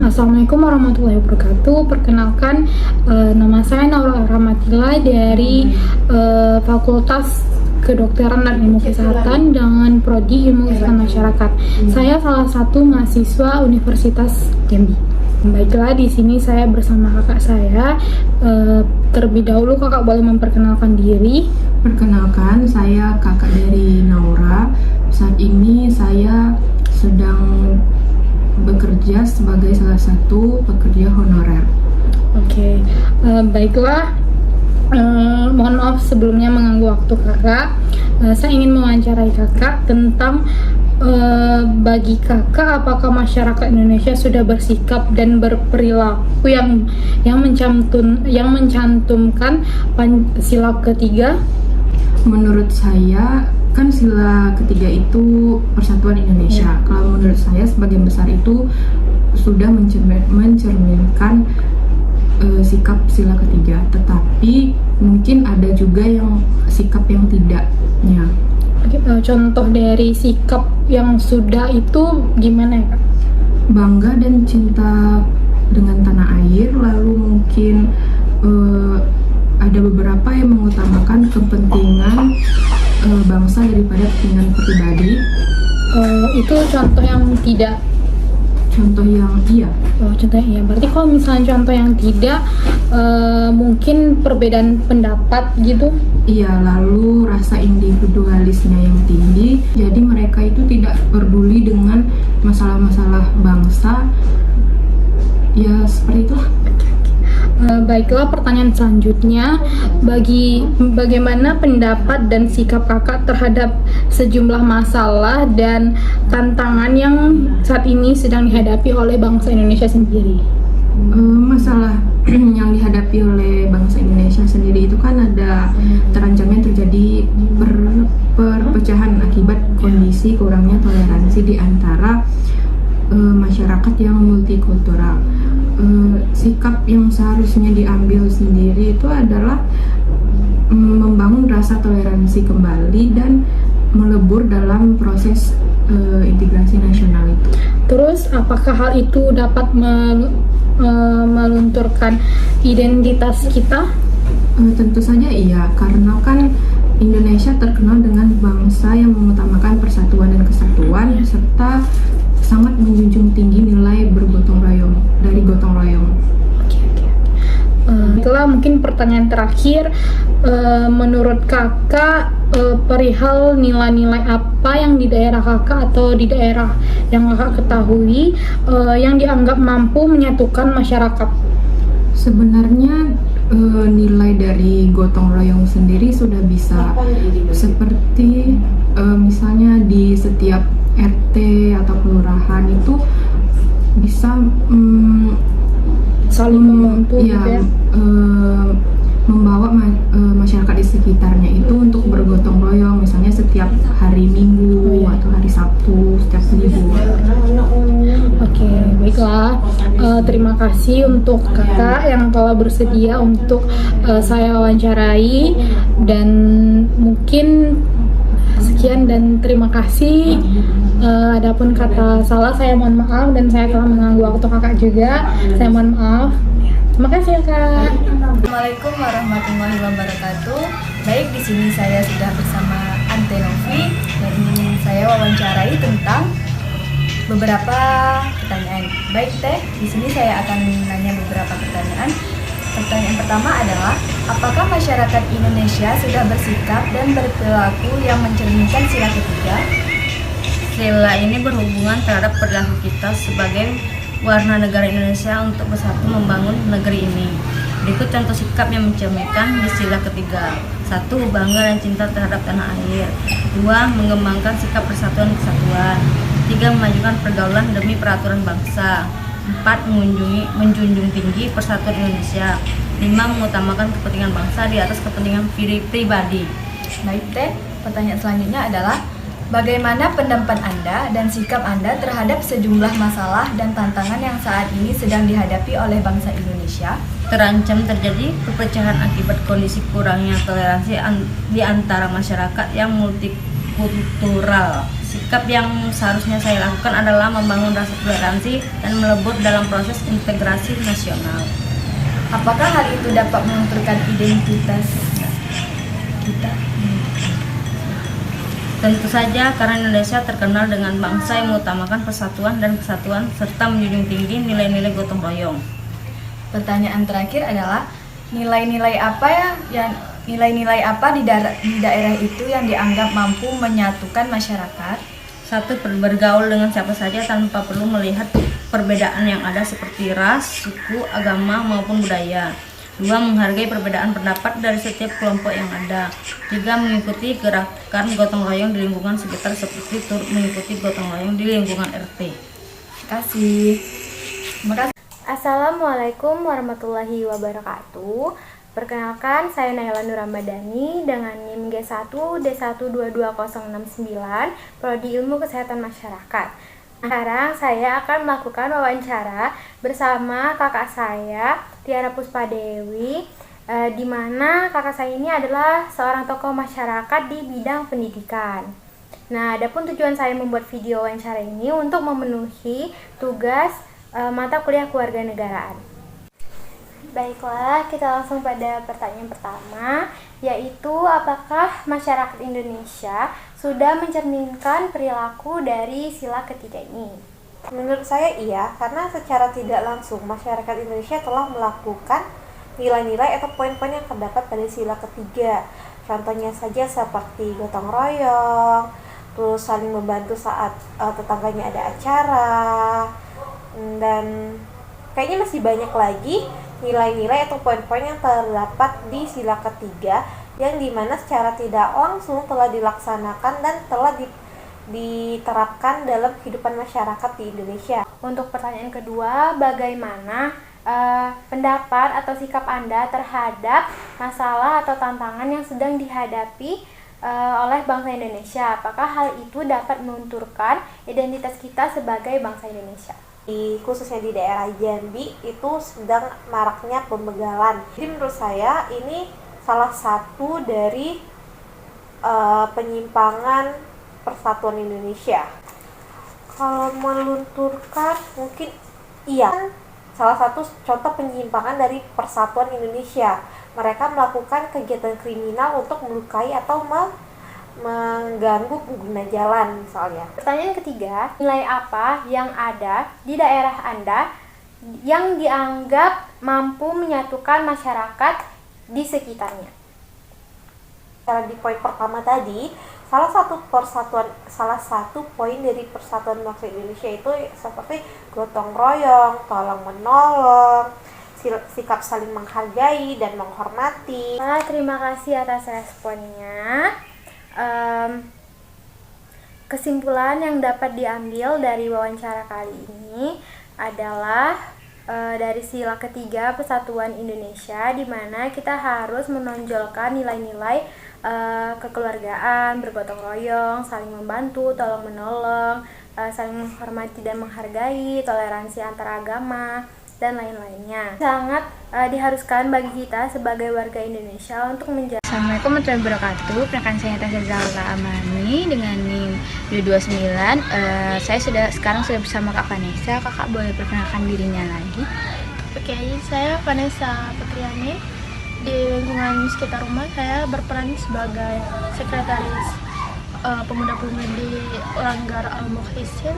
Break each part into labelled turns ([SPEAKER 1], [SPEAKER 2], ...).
[SPEAKER 1] Assalamualaikum warahmatullahi wabarakatuh. Perkenalkan, nama saya Naura Rahmatilla dari Fakultas Kedokteran dan Ilmu Kesehatan dengan Prodi Ilmu Kesehatan Masyarakat. Saya salah satu mahasiswa Universitas Jambi. Baiklah, di sini saya bersama kakak saya. Terlebih dahulu kakak boleh memperkenalkan diri.
[SPEAKER 2] Perkenalkan, saya kakak dari Naura. Saat ini saya sedang bekerja sebagai salah satu pekerja honorer.
[SPEAKER 1] Oke, baiklah. Mohon maaf sebelumnya mengganggu waktu kakak. Saya ingin mewawancarai kakak tentang bagi kakak, apakah masyarakat Indonesia sudah bersikap dan berperilaku yang mencantumkan Pancasila ketiga?
[SPEAKER 2] Menurut saya, kan sila ketiga itu persatuan Indonesia. Kalau menurut saya sebagian besar itu sudah mencerminkan sikap sila ketiga, tetapi mungkin ada juga yang sikap yang tidaknya.
[SPEAKER 1] Contoh dari sikap yang sudah itu gimana ya Kak?
[SPEAKER 2] Bangga dan cinta dengan tanah air, lalu mungkin ada beberapa yang mengutamakan kepentingan bangsa daripada kepentingan pribadi.
[SPEAKER 1] Itu contoh yang tidak.
[SPEAKER 2] Contoh yang iya.
[SPEAKER 1] Contohnya iya. Berarti kalau misalnya contoh yang tidak, mungkin perbedaan pendapat gitu.
[SPEAKER 2] Iya, lalu rasa individualisnya yang tinggi. Jadi mereka itu tidak peduli dengan masalah-masalah bangsa. Ya seperti itulah.
[SPEAKER 1] Baiklah, pertanyaan selanjutnya, bagaimana pendapat dan sikap kakak terhadap sejumlah masalah dan tantangan yang saat ini sedang dihadapi oleh bangsa Indonesia sendiri?
[SPEAKER 2] Masalah yang dihadapi oleh bangsa Indonesia sendiri itu kan ada terancamnya terjadi perpecahan akibat kondisi kurangnya toleransi di antara masyarakat yang multikultural. Sikap yang seharusnya diambil sendiri itu adalah membangun rasa toleransi kembali dan melebur dalam proses integrasi nasional itu.
[SPEAKER 1] Terus apakah hal itu dapat melunturkan identitas kita?
[SPEAKER 2] Tentu saja iya, karena kan Indonesia terkenal dengan bangsa yang mengutamakan persatuan dan kesatuan serta sangat menjunjung tinggi nilai bergotong royong dari gotong royong.
[SPEAKER 1] Itulah mungkin pertanyaan terakhir, menurut kakak perihal nilai-nilai apa yang di daerah kakak atau di daerah yang kakak ketahui yang dianggap mampu menyatukan masyarakat?
[SPEAKER 2] Sebenarnya nilai dari gotong royong sendiri sudah bisa, seperti misalnya di setiap RT atau kelurahan itu bisa
[SPEAKER 1] saling membantu
[SPEAKER 2] ya,
[SPEAKER 1] gitu ya?
[SPEAKER 2] Membawa masyarakat di sekitarnya itu untuk bergotong royong, misalnya setiap hari Minggu atau hari Sabtu, setiap libur.
[SPEAKER 1] Oke, baiklah. Terima kasih untuk kakak yang telah bersedia untuk saya wawancarai, dan mungkin sekian dan terima kasih. Adapun kata salah saya mohon maaf, dan saya telah mengganggu waktu kakak juga. Saya mohon maaf. Terima kasih ya Kak.
[SPEAKER 3] Assalamualaikum warahmatullahi wabarakatuh. Baik, di sini saya sudah bersama Ante Novi dan ingin saya wawancarai tentang beberapa pertanyaan. Baik Teh, di sini saya akan menanya beberapa pertanyaan. Pertanyaan pertama adalah, apakah masyarakat Indonesia sudah bersikap dan berperilaku yang mencerminkan sila ketiga?
[SPEAKER 4] Sila ini berhubungan terhadap perilaku kita sebagai warga negara Indonesia untuk bersatu membangun negeri ini. Berikut contoh sikap yang mencerminkan di sila ketiga. 1. Bangga dan cinta terhadap tanah air. 2. Mengembangkan sikap persatuan dan kesatuan. 3. Memajukan pergaulan demi peraturan bangsa. 4. Menjunjung tinggi persatuan Indonesia. 5. Mengutamakan kepentingan bangsa di atas kepentingan pribadi.
[SPEAKER 3] Baik Teh, pertanyaan selanjutnya adalah, bagaimana pendapat Anda dan sikap Anda terhadap sejumlah masalah dan tantangan yang saat ini sedang dihadapi oleh bangsa Indonesia?
[SPEAKER 4] terancam terjadi perpecahan akibat kondisi kurangnya toleransi di antara masyarakat yang multikultural. Sikap yang seharusnya saya lakukan adalah membangun rasa toleransi dan melebur dalam proses integrasi nasional.
[SPEAKER 3] Apakah hal itu dapat melunturkan identitas kita?
[SPEAKER 4] Tentu saja, karena Indonesia terkenal dengan bangsa yang mengutamakan persatuan dan kesatuan serta menjunjung tinggi nilai-nilai gotong royong.
[SPEAKER 3] Pertanyaan terakhir adalah nilai-nilai apa di daerah itu yang dianggap mampu menyatukan masyarakat?
[SPEAKER 4] 1. Bergaul dengan siapa saja tanpa perlu melihat perbedaan yang ada seperti ras, suku, agama, maupun budaya. 2. Menghargai perbedaan pendapat dari setiap kelompok yang ada. 3. Mengikuti gerakan gotong royong di lingkungan sekitar seperti turut mengikuti gotong royong di lingkungan RT.
[SPEAKER 3] Terima kasih.
[SPEAKER 5] Assalamualaikum warahmatullahi wabarakatuh. Perkenalkan, saya Naila Nur Ramadhani dengan NIM G1 D122069 Prodi Ilmu Kesehatan Masyarakat. Sekarang saya akan melakukan wawancara bersama kakak saya, Tiara Puspadewi, di mana kakak saya ini adalah seorang tokoh masyarakat di bidang pendidikan. Nah, adapun tujuan saya membuat video wawancara ini untuk memenuhi tugas mata kuliah kewarganegaraan. Baiklah, kita langsung pada pertanyaan pertama, yaitu apakah masyarakat Indonesia sudah mencerminkan perilaku dari sila ketiga ini?
[SPEAKER 6] Menurut saya iya, karena secara tidak langsung masyarakat Indonesia telah melakukan nilai-nilai atau poin-poin yang terdapat pada sila ketiga. Contohnya saja seperti gotong royong, terus saling membantu saat tetangganya ada acara, dan kayaknya masih banyak lagi nilai-nilai atau poin-poin yang terdapat di sila ketiga yang dimana secara tidak langsung telah dilaksanakan dan telah diterapkan dalam kehidupan masyarakat di Indonesia.
[SPEAKER 5] Untuk pertanyaan kedua, bagaimana pendapat atau sikap Anda terhadap masalah atau tantangan yang sedang dihadapi oleh bangsa Indonesia? Apakah hal itu dapat melunturkan identitas kita sebagai bangsa Indonesia?
[SPEAKER 6] Khususnya di daerah Jambi itu sedang maraknya pembegalan. Jadi menurut saya ini salah satu dari penyimpangan persatuan Indonesia. Kalau melunturkan mungkin iya. Salah satu contoh penyimpangan dari persatuan Indonesia. Mereka melakukan kegiatan kriminal untuk melukai atau mengganggu pengguna jalan misalnya.
[SPEAKER 5] Pertanyaan ketiga, nilai apa yang ada di daerah Anda yang dianggap mampu menyatukan masyarakat di sekitarnya?
[SPEAKER 6] Karena di poin pertama tadi, salah satu poin dari persatuan bangsa Indonesia itu seperti gotong royong, tolong menolong, sikap saling menghargai dan menghormati.
[SPEAKER 5] Terima kasih atas responnya. Kesimpulan yang dapat diambil dari wawancara kali ini adalah dari sila ketiga Persatuan Indonesia, di mana kita harus menonjolkan nilai-nilai kekeluargaan, bergotong royong, saling membantu, tolong menolong, saling menghormati dan menghargai, toleransi antar agama, dan lain-lainnya. Sangat diharuskan bagi kita sebagai warga Indonesia untuk menjaga.
[SPEAKER 7] Assalamualaikum warahmatullahi wabarakatuh. Perkenalkan saya Tasya Zahra Amani dengan NIM 229. Saya sekarang sudah bersama Kak Vanessa. Kakak boleh perkenalkan dirinya lagi?
[SPEAKER 8] Oke, saya Vanessa Putriani. Di lingkungan sekitar rumah saya berperan sebagai sekretaris pemuda-pemudi Langgar Al-Muhsin.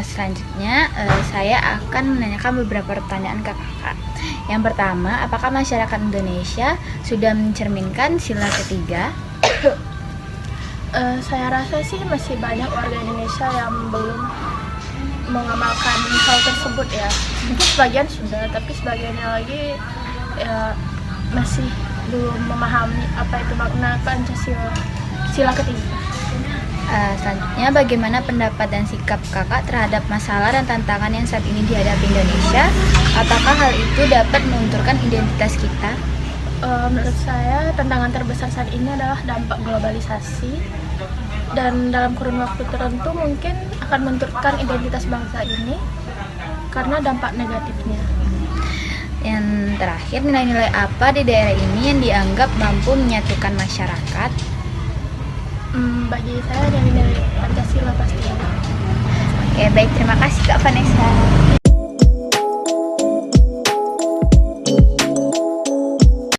[SPEAKER 7] Selanjutnya saya akan menanyakan beberapa pertanyaan ke kakak. Yang pertama, apakah masyarakat Indonesia sudah mencerminkan sila ketiga?
[SPEAKER 8] Saya rasa sih masih banyak warga Indonesia yang belum mengamalkan hal tersebut ya. Mungkin sebagian sudah, tapi sebagiannya lagi ya masih belum memahami apa itu makna Pancasila, sila ketiga.
[SPEAKER 7] Selanjutnya, bagaimana pendapat dan sikap kakak terhadap masalah dan tantangan yang saat ini dihadapi Indonesia? Apakah hal itu dapat melunturkan identitas kita?
[SPEAKER 8] Menurut saya, tantangan terbesar saat ini adalah dampak globalisasi, dan dalam kurun waktu tertentu mungkin akan melunturkan identitas bangsa ini karena dampak negatifnya.
[SPEAKER 7] Yang terakhir, nilai-nilai apa di daerah ini yang dianggap mampu menyatukan masyarakat?
[SPEAKER 8] Bagi saya nilai Pancasila pasti.
[SPEAKER 7] Oke, baik, terima kasih Kak Vanessa.